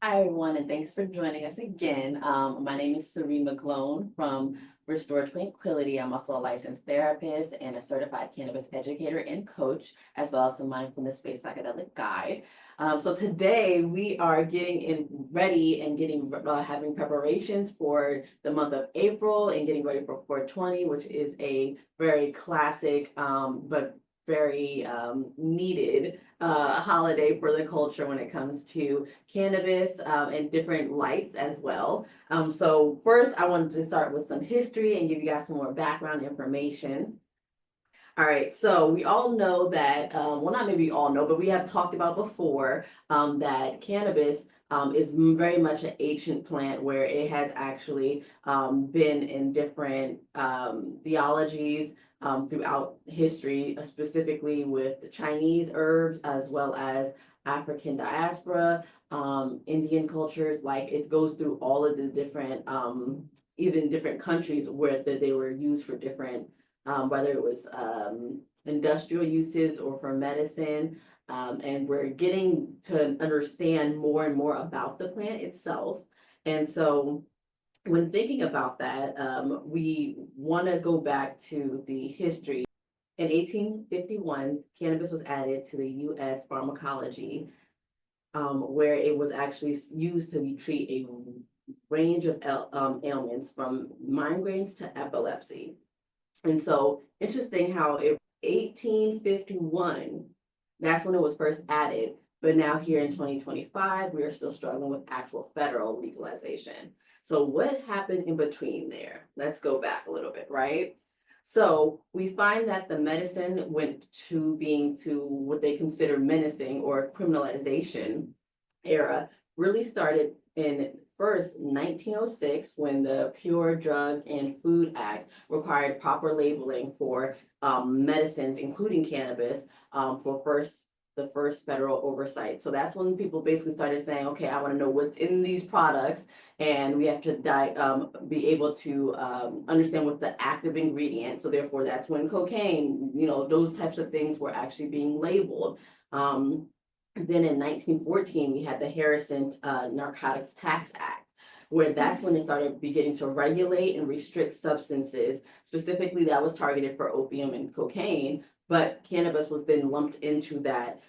Hi, everyone, and thanks for joining us again. My name is Sari McGlone from Restore Tranquility. I'm also a licensed therapist and a certified cannabis educator and coach, as well as a mindfulness-based psychedelic guide. So today we are getting in ready and having preparations for the month of April and getting ready for 420, which is a very classic but very needed holiday for the culture when it comes to cannabis and different lights as well. So first, I wanted to start with some history and give you guys some more background information. All right, so we all know that, well, not maybe all know, but we have talked about before that cannabis is very much an ancient plant where it has actually been in different theologies throughout history, specifically with the Chinese herbs as well as African diaspora, Indian cultures. Like it goes through all of the different, even different countries where they were used for different whether it was industrial uses or for medicine. And we're getting to understand more and more about the plant itself. And so when thinking about that, we want to go back to the history. In 1851, cannabis was added to the US pharmacology, where it was actually used to treat a range of ailments from migraines to epilepsy. And so interesting how it 1851, that's when it was first added. But now here in 2025, we are still struggling with actual federal legalization. So what happened in between there? Let's go back a little bit, right? So we find that the medicine went to being to what they consider menacing or criminalization era really started in first 1906 when the Pure Drug and Food Act required proper labeling for medicines, including cannabis, for the first federal oversight. So that's when people basically started saying, okay, I want to know what's in these products, and we have to be able to understand what's the active ingredient. So therefore, that's when cocaine, those types of things were actually being labeled. Then in 1914, we had the Harrison Narcotics Tax Act, where that's when it started beginning to regulate and restrict substances. Specifically, that was targeted for opium and cocaine, but cannabis was then lumped into that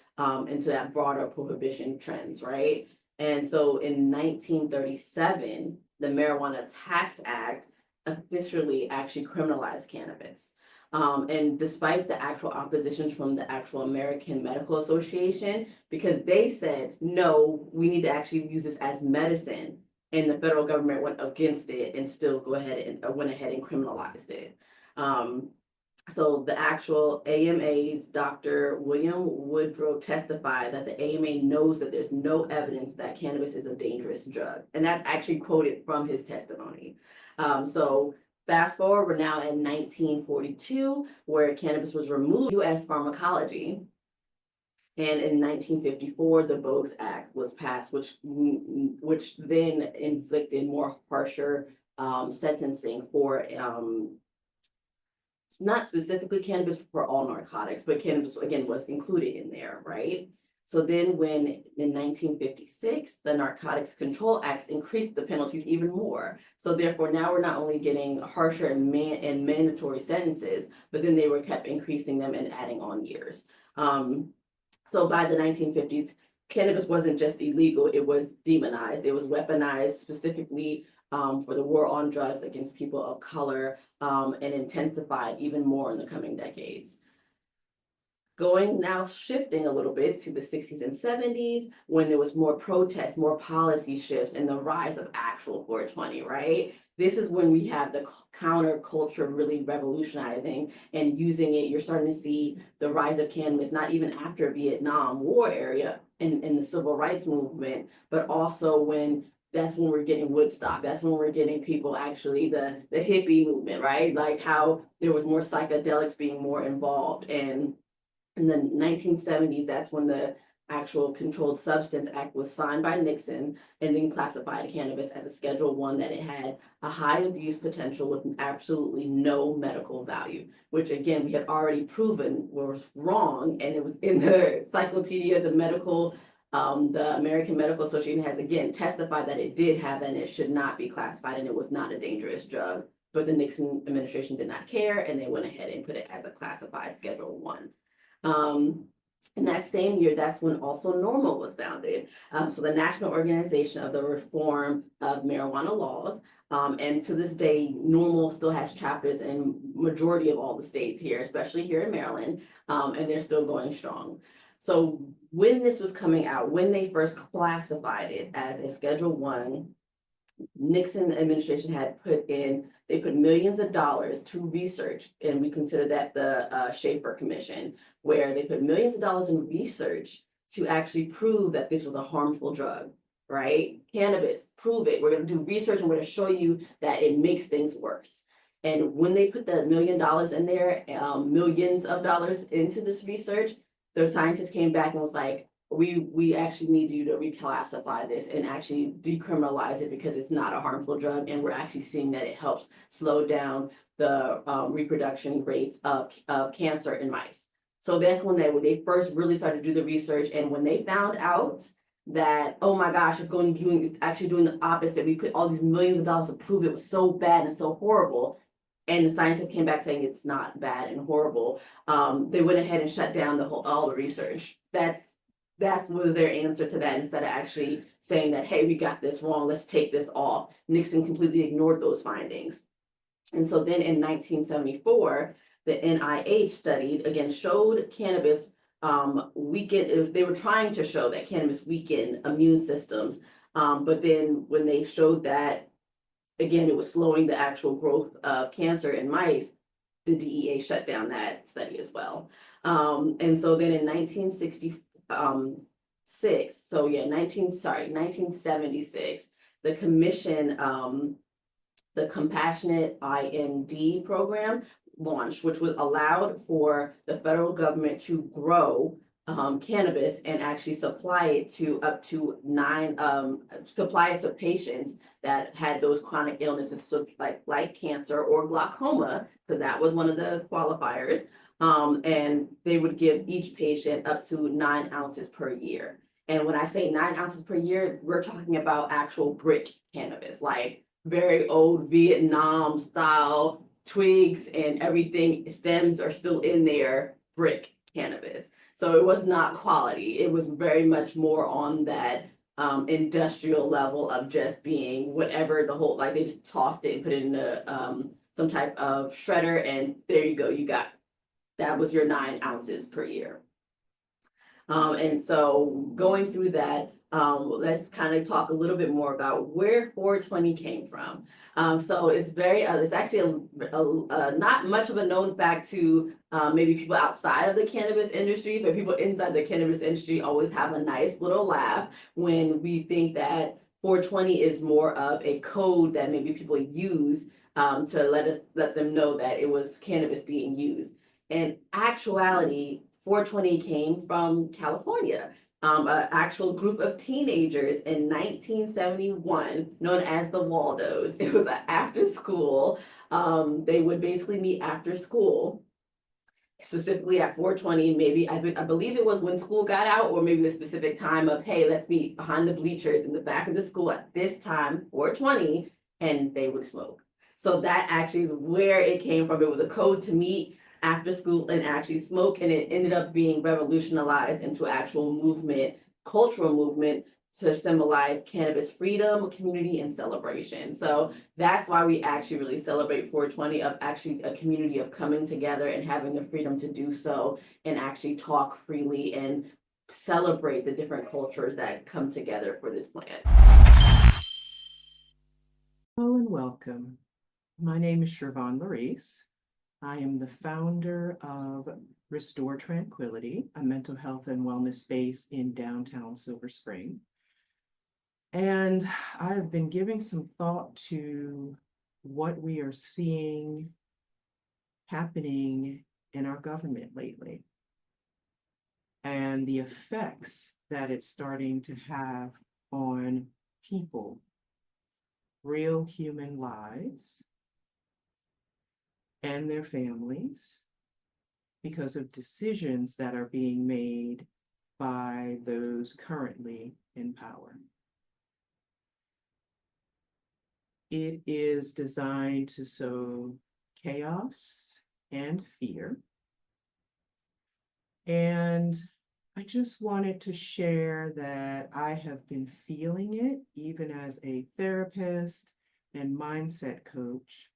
broader prohibition trends, right? And so in 1937, the Marijuana Tax Act officially actually criminalized cannabis. And despite the actual opposition from the actual American Medical Association, because they said, no, we need to actually use this as medicine. And the federal government went against it and still went ahead and criminalized it. So the actual AMA's Dr. William Woodrow testified that the AMA knows that there's no evidence that cannabis is a dangerous drug. And that's actually quoted from his testimony. So fast forward, we're now in 1942, where cannabis was removed from US pharmacology. And in 1954, the Bogues Act was passed, which then inflicted more harsher sentencing for not specifically cannabis for all narcotics, but cannabis again was included in there, right? So then when in 1956, the Narcotics Control Acts increased the penalties even more. So therefore now we're not only getting harsher and mandatory sentences, but then they were kept increasing them and adding on years. So by the 1950s, cannabis wasn't just illegal, it was demonized. It was weaponized specifically for the war on drugs against people of color, and intensified even more in the coming decades. Going now, shifting a little bit to the 60s and 70s, when there was more protests, more policy shifts, and the rise of actual 420, right? This is when we have the counterculture really revolutionizing and using it. You're starting to see the rise of cannabis, not even after Vietnam War area in the civil rights movement, but also that's when we're getting Woodstock. That's when we're getting people actually the hippie movement, right? Like how there was more psychedelics being more involved. And in the 1970s, that's when the actual Controlled Substance Act was signed by Nixon and then classified cannabis as a Schedule 1, that it had a high abuse potential with absolutely no medical value, which again, we had already proven was wrong, and it was in the Encyclopedia, the medical The American Medical Association has again testified that it did have and it should not be classified and it was not a dangerous drug. But the Nixon administration did not care and they went ahead and put it as a classified Schedule 1. In that same year, that's when also NORML was founded. So the National Organization of the Reform of Marijuana Laws. And to this day, NORML still has chapters in majority of all the states here, especially here in Maryland, and they're still going strong. So when this was coming out, when they first classified it as a Schedule 1, Nixon administration had they put millions of dollars to research, and we consider that the Schaefer Commission, where they put millions of dollars in research to actually prove that this was a harmful drug, right? Cannabis, prove it. We're gonna do research and we're gonna show you that it makes things worse. And when they put the $1 million in there, millions of dollars into this research, the scientists came back and was like, we actually need you to reclassify this and actually decriminalize it because it's not a harmful drug, and we're actually seeing that it helps slow down the reproduction rates of cancer in mice. So that's when they first really started to do the research, and when they found out that, oh my gosh, it's actually doing the opposite. We put all these millions of dollars to prove it was so bad and so horrible. And the scientists came back saying it's not bad and horrible. They went ahead and shut down all the research. That was their answer to that, instead of actually saying that, hey, we got this wrong, let's take this off. Nixon completely ignored those findings. And so then in 1974, the NIH studied, again, showed cannabis weakened, they were trying to show that cannabis weakened immune systems. But then when they showed that, again, it was slowing the actual growth of cancer in mice, the DEA shut down that study as well. And so then in 1976, so yeah, 1976, the commission, the Compassionate IND program launched, which was allowed for the federal government to grow cannabis and actually supply it to up to supply it to patients that had those chronic illnesses, so like cancer or glaucoma, because that was one of the qualifiers. And they would give each patient up to 9 ounces per year. And when I say 9 ounces per year, we're talking about actual brick cannabis, like very old Vietnam style twigs and everything, stems are still in there, brick cannabis. So it was not quality. It was very much more on that industrial level of just being whatever the whole, like they just tossed it and put it in some type of shredder, and there you go, that was your 9 ounces per year. And so going through that, let's kind of talk a little bit more about where 420 came from. So it's it's actually not much of a known fact to maybe people outside of the cannabis industry, but people inside the cannabis industry always have a nice little laugh when we think that 420 is more of a code that maybe people use to let them know that it was cannabis being used. In actuality, 420 came from California. An actual group of teenagers in 1971, known as the Waldos. It was an after school. They would basically meet after school, specifically at 420. Maybe I believe it was when school got out, or maybe a specific time of, hey, let's meet behind the bleachers in the back of the school at this time, 420, and they would smoke. So that actually is where it came from. It was a code to meet after school and actually smoke, and it ended up being revolutionized into actual movement, cultural movement, to symbolize cannabis freedom, community, and celebration. So that's why we actually really celebrate 420, of actually a community of coming together and having the freedom to do so and actually talk freely and celebrate the different cultures that come together for this plant. Hello and welcome. My name is Shervon Maurice. I am the founder of Restore Tranquility, a mental health and wellness space in downtown Silver Spring. And I have been giving some thought to what we are seeing happening in our government lately and the effects that it's starting to have on people, real human lives, and their families, because of decisions that are being made by those currently in power. It is designed to sow chaos and fear. And I just wanted to share that I have been feeling it even as a therapist and mindset coach,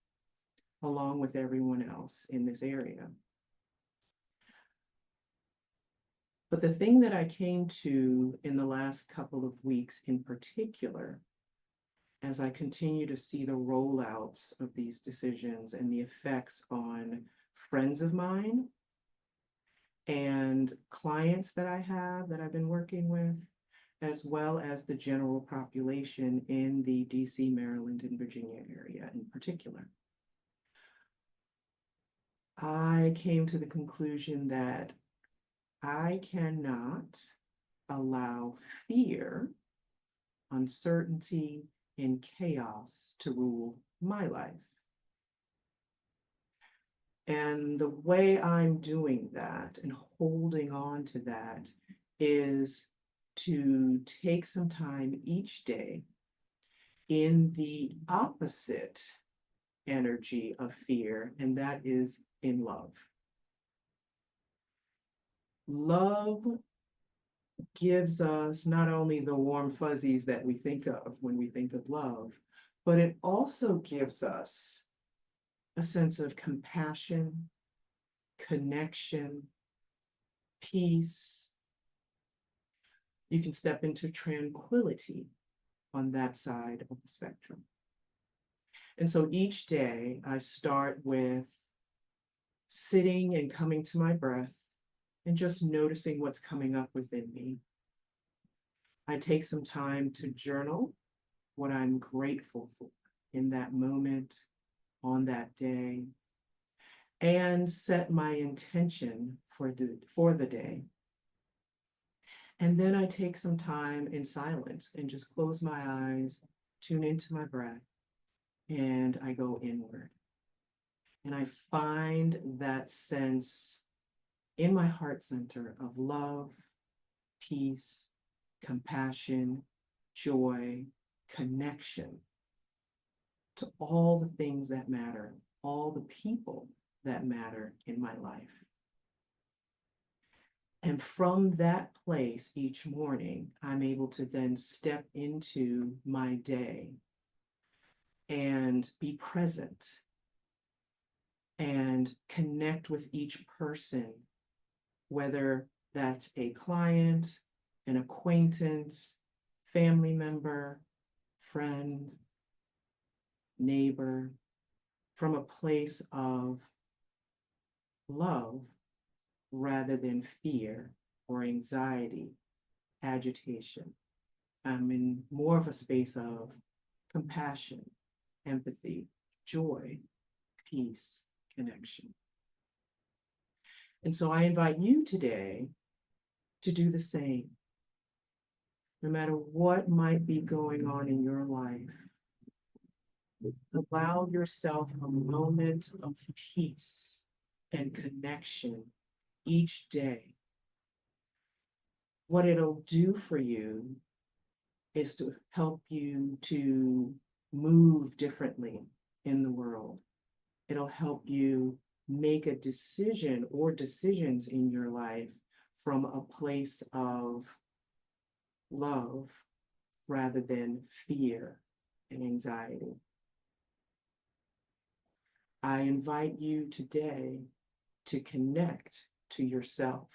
along with everyone else in this area. But the thing that I came to in the last couple of weeks in particular, as I continue to see the rollouts of these decisions and the effects on friends of mine and clients that I have that I've been working with, as well as the general population in the DC, Maryland, and Virginia area in particular. I came to the conclusion that I cannot allow fear, uncertainty, and chaos to rule my life. And the way I'm doing that and holding on to that is to take some time each day in the opposite energy of fear, and that is in love. Love gives us not only the warm fuzzies that we think of when we think of love, but it also gives us a sense of compassion, connection, peace. You can step into tranquility on that side of the spectrum. And so each day I start with sitting and coming to my breath and just noticing what's coming up within me. I take some time to journal what I'm grateful for in that moment, on that day, and set my intention for the day. And then I take some time in silence and just close my eyes, tune into my breath, and I go inward. And I find that sense in my heart center of love, peace, compassion, joy, connection to all the things that matter, all the people that matter in my life. And from that place each morning, I'm able to then step into my day and be present and connect with each person, whether that's a client, an acquaintance, family member, friend, neighbor, from a place of love rather than fear or anxiety, agitation. I'm in more of a space of compassion, empathy, joy, peace, connection. And so I invite you today to do the same. No matter what might be going on in your life, allow yourself a moment of peace and connection each day. What it'll do for you is to help you to move differently in the world. It'll help you make a decision or decisions in your life from a place of love rather than fear and anxiety. I invite you today to connect to yourself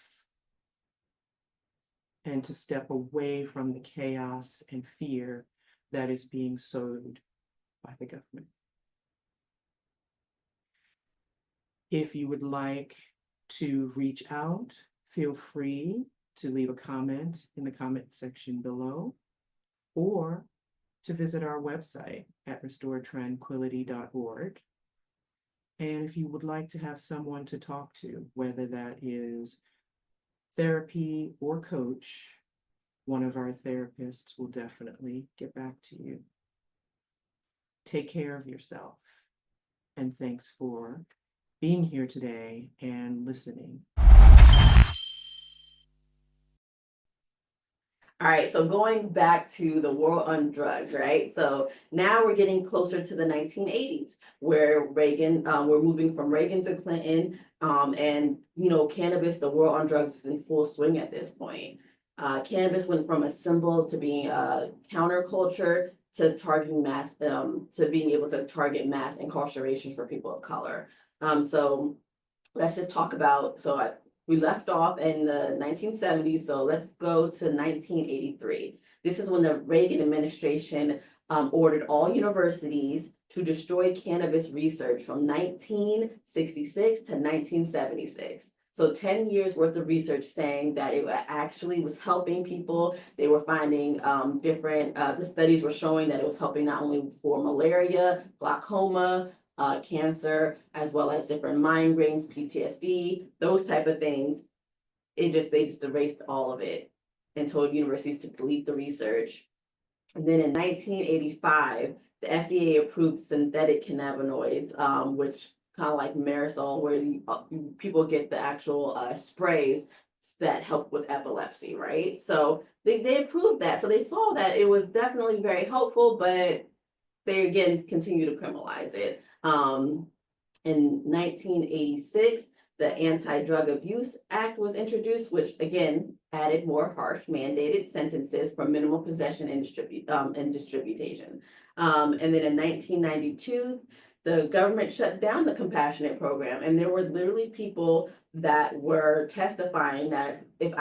and to step away from the chaos and fear that is being sowed by the government. If you would like to reach out, feel free to leave a comment in the comment section below, or to visit our website at restoretranquility.org. And if you would like to have someone to talk to, whether that is therapy or coach, one of our therapists will definitely get back to you. Take care of yourself. And thanks for being here today and listening. All right, so going back to the war on drugs, right? So now we're getting closer to the 1980s, where we're moving from Reagan to Clinton, and cannabis, the war on drugs is in full swing at this point. Cannabis went from a symbol to being a counterculture to targeting to being able to target mass incarceration for people of color. So let's just talk about, we left off in the 1970s, so let's go to 1983. This is when the Reagan administration ordered all universities to destroy cannabis research from 1966 to 1976. So 10 years worth of research saying that it actually was helping people. They were finding the studies were showing that it was helping not only for malaria, glaucoma, cancer, as well as different migraines, PTSD, those type of things. They just erased all of it and told universities to delete the research. And then in 1985, the FDA approved synthetic cannabinoids, which kind of like Marisol, where people get the actual sprays that help with epilepsy, right? So they approved that. So they saw that it was definitely very helpful, but they again continue to criminalize it. In 1986, the Anti-Drug Abuse Act was introduced, which again added more harsh mandated sentences for minimal possession and distribution. And then in 1992, the government shut down the compassionate program, and there were literally people that were testifying that they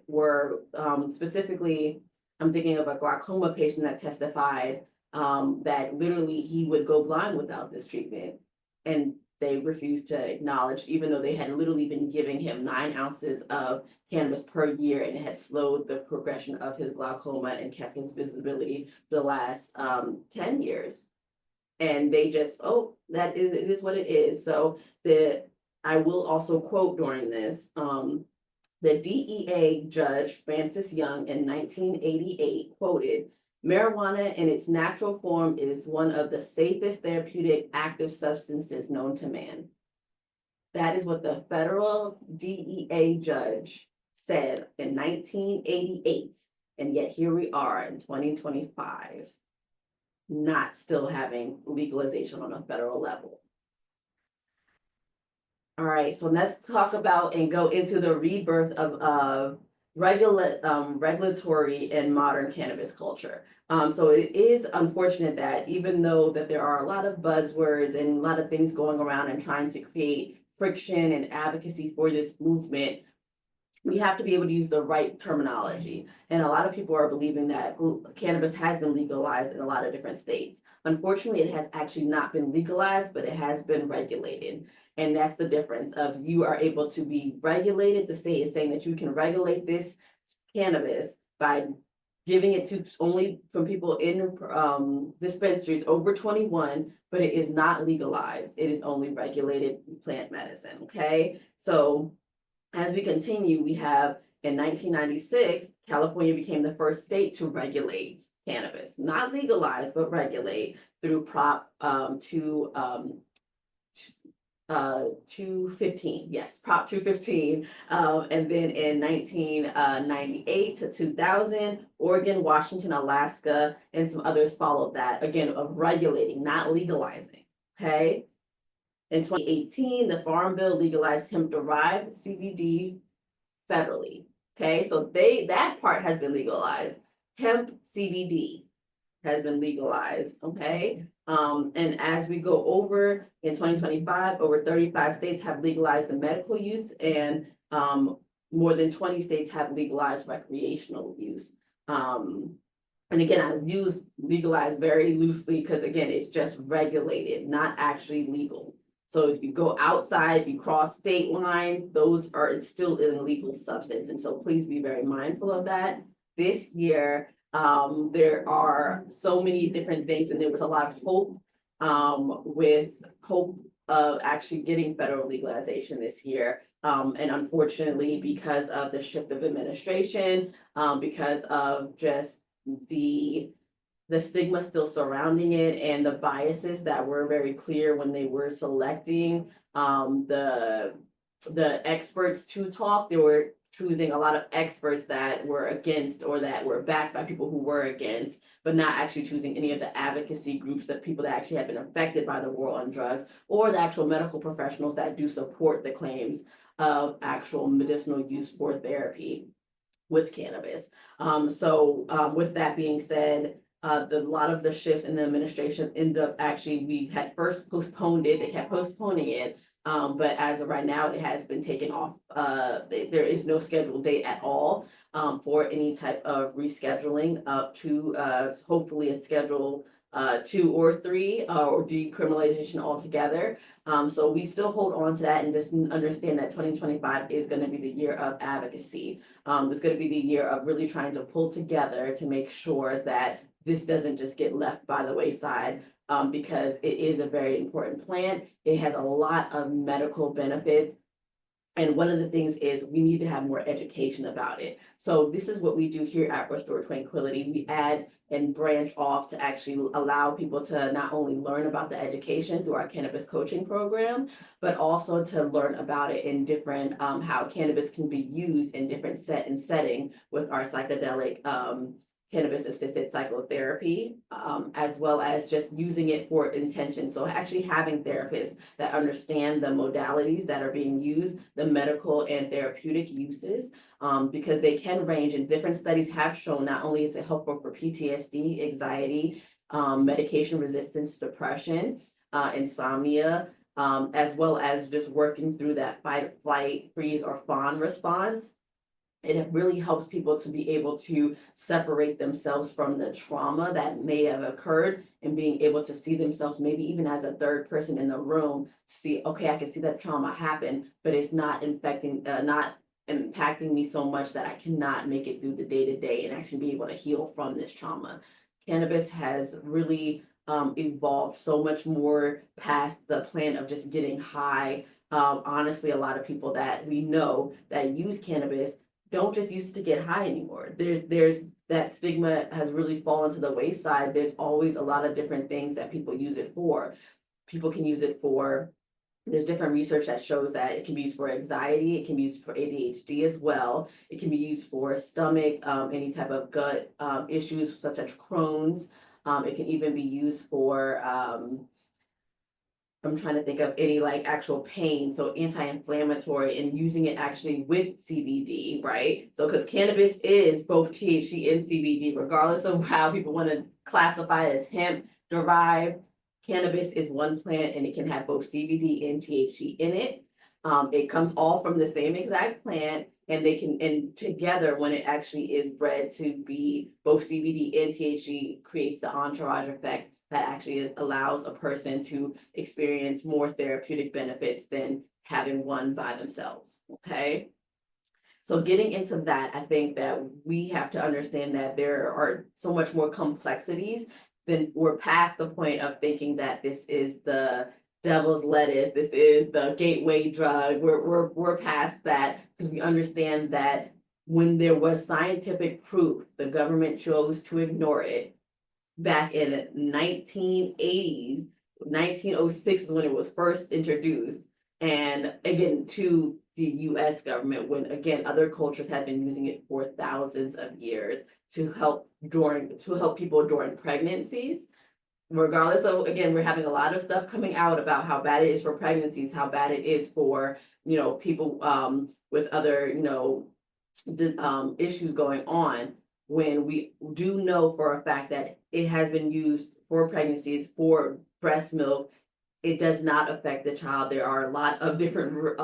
were specifically, I'm thinking of a glaucoma patient that testified that literally he would go blind without this treatment. And they refused to acknowledge, even though they had literally been giving him 9 ounces of cannabis per year, and it had slowed the progression of his glaucoma and kept his visibility for the last 10 years. And they just, it is what it is. So I will also quote during this, the DEA judge Francis Young in 1988 quoted, "Marijuana in its natural form is one of the safest therapeutic active substances known to man." That is what the federal DEA judge said in 1988. And yet here we are in 2025, not still having legalization on a federal level. All right, so let's talk about and go into the rebirth of regulatory and modern cannabis culture. So it is unfortunate that even though that there are a lot of buzzwords and a lot of things going around and trying to create friction and advocacy for this movement, we have to be able to use the right terminology. And a lot of people are believing that cannabis has been legalized in a lot of different states. Unfortunately, it has actually not been legalized, but it has been regulated. And that's the difference of you are able to be regulated. The state is saying that you can regulate this cannabis by giving it to only from people in dispensaries over 21, but it is not legalized. It is only regulated plant medicine, okay? So as we continue, we have in 1996, California became the first state to regulate cannabis, not legalize, but regulate through Prop 215, yes, Prop 215. And then in 1998 to 2000, Oregon, Washington, Alaska, and some others followed that, again, of regulating, not legalizing, okay? In 2018, the Farm Bill legalized hemp-derived CBD federally. Okay, so that part has been legalized. Hemp CBD has been legalized. Okay, and as we go over in 2025, over 35 states have legalized the medical use, and more than 20 states have legalized recreational use. And again, I use legalized very loosely because again, it's just regulated, not actually legal. So if you go outside, if you cross state lines, it's still an illegal substance. And so please be very mindful of that. This year, there are so many different things, and there was a lot of hope with hope of actually getting federal legalization this year. And unfortunately, because of the shift of administration, because of just the stigma still surrounding it and the biases that were very clear when they were selecting the experts to talk, there were choosing a lot of experts that were against or that were backed by people who were against, but not actually choosing any of the advocacy groups of people that actually have been affected by the war on drugs, or the actual medical professionals that do support the claims of actual medicinal use for therapy with cannabis. With that being said, a lot of the shifts in the administration end up actually, we had first postponed it, they kept postponing it. But as of right now, it has been taken off. There is no scheduled date at all for any type of rescheduling up to hopefully a schedule 2 or 3 or decriminalization altogether. So we still hold on to that and just understand that 2025 is going to be the year of advocacy. It's going to be the year of really trying to pull together to make sure that this doesn't just get left by the wayside, because it is a very important plant. It has a lot of medical benefits. And one of the things is we need to have more education about it. So this is what we do here at Restore Tranquility. We add and branch off to actually allow people to not only learn about the education through our cannabis coaching program, but also to learn about it in different, how cannabis can be used in different setting with our psychedelic cannabis assisted psychotherapy, as well as just using it for intention. So actually having therapists that understand the modalities that are being used, the medical and therapeutic uses, because they can range, and different studies have shown not only is it helpful for PTSD, anxiety, medication resistance, depression, insomnia, as well as just working through that fight, flight, freeze, or fawn response. It really helps people to be able to separate themselves from the trauma that may have occurred, and being able to see themselves maybe even as a third person in the room to see, okay, I can see that trauma happened, but it's not not impacting me so much that I cannot make it through the day to day and actually be able to heal from this trauma. Cannabis has really evolved so much more past the plan of just getting high. Honestly, a lot of people that we know that use cannabis don't just use it to get high anymore. There's that stigma has really fallen to the wayside. There's always a lot of different things that people use it for. People can use it for, there's different research that shows that it can be used for anxiety, it can be used for ADHD as well. It can be used for stomach, any type of gut issues such as Crohn's. It can even be used for I'm trying to think of any like actual pain, so anti-inflammatory, and using it actually with CBD, right? So because cannabis is both THC and CBD, regardless of how people want to classify it as hemp derived, cannabis is one plant and it can have both CBD and THC in it. It comes all from the same exact plant, and they can, and together when it actually is bred to be both CBD and THC, creates the entourage effect that actually allows a person to experience more therapeutic benefits than having one by themselves, okay? So getting into that, I think that we have to understand that there are so much more complexities than we're past the point of thinking that this is the devil's lettuce, this is the gateway drug. We're past that, because we understand that when there was scientific proof, the government chose to ignore it. Back in 1980s, 1906 is when it was first introduced. And again, to the US government, when again, other cultures had been using it for thousands of years to help people during pregnancies. Regardless of, again, we're having a lot of stuff coming out about how bad it is for pregnancies, how bad it is for, people with other, issues going on, when we do know for a fact that it has been used for pregnancies, for breast milk. It does not affect the child. There are a lot of different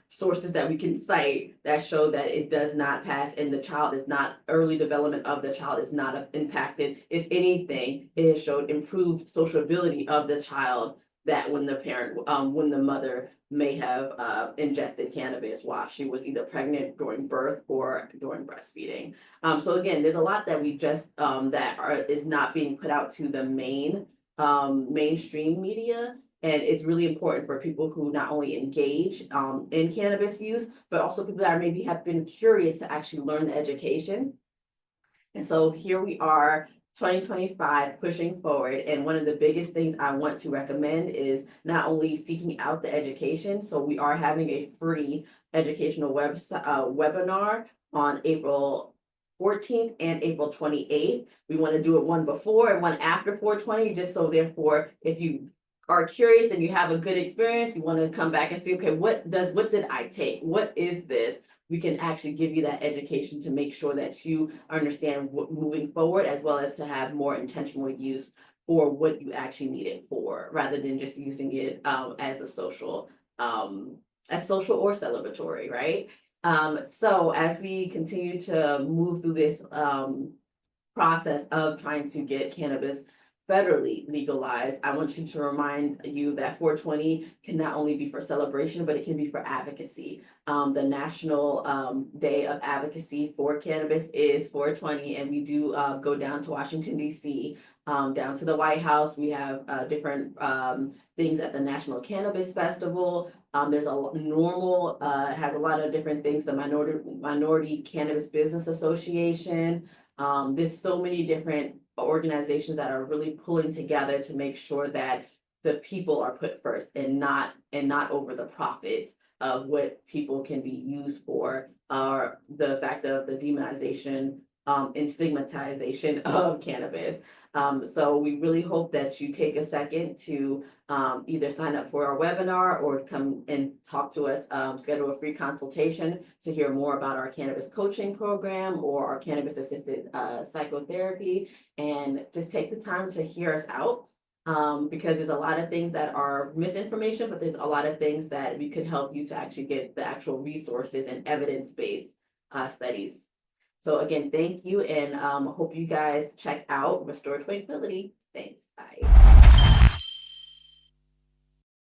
sources that we can cite that show that it does not pass, and the child is not, early development of the child is not impacted. If anything, it has showed improved sociability of the child, that when the mother may have ingested cannabis while she was either pregnant, during birth, or during breastfeeding. So again, there's a lot that we just is not being put out to the mainstream media. And it's really important for people who not only engage in cannabis use, but also people that maybe have been curious to actually learn the education. And so here we are 2025 pushing forward, and one of the biggest things I want to recommend is not only seeking out the education. So we are having a free educational webinar on April 14th and April 28th. We want to do it one before and one after 420, just so therefore, if you are curious and you have a good experience, you want to come back and see, okay, what did I take? What is this? We can actually give you that education to make sure that you understand what moving forward, as well as to have more intentional use for what you actually need it for, rather than just using it as a social or celebratory, right? So as we continue to move through this process of trying to get cannabis federally legalized, I want you to remind you that 420 can not only be for celebration, but it can be for advocacy. The National Day of Advocacy for Cannabis is 420, and we do go down to Washington, D.C., down to the White House. We have different things at the National Cannabis Festival. There's has a lot of different things, the Minority Cannabis Business Association. There's so many different organizations that are really pulling together to make sure that the people are put first, and not over the profits of what people can be used for, or the fact of the demonization and stigmatization of cannabis. So we really hope that you take a second to either sign up for our webinar or come and talk to us, schedule a free consultation to hear more about our cannabis coaching program or our cannabis assisted psychotherapy, and just take the time to hear us out. Because there's a lot of things that are misinformation, but there's a lot of things that we could help you to actually get the actual resources and evidence-based studies. So again, thank you, and hope you guys check out Restore Tranquility. Thanks, bye.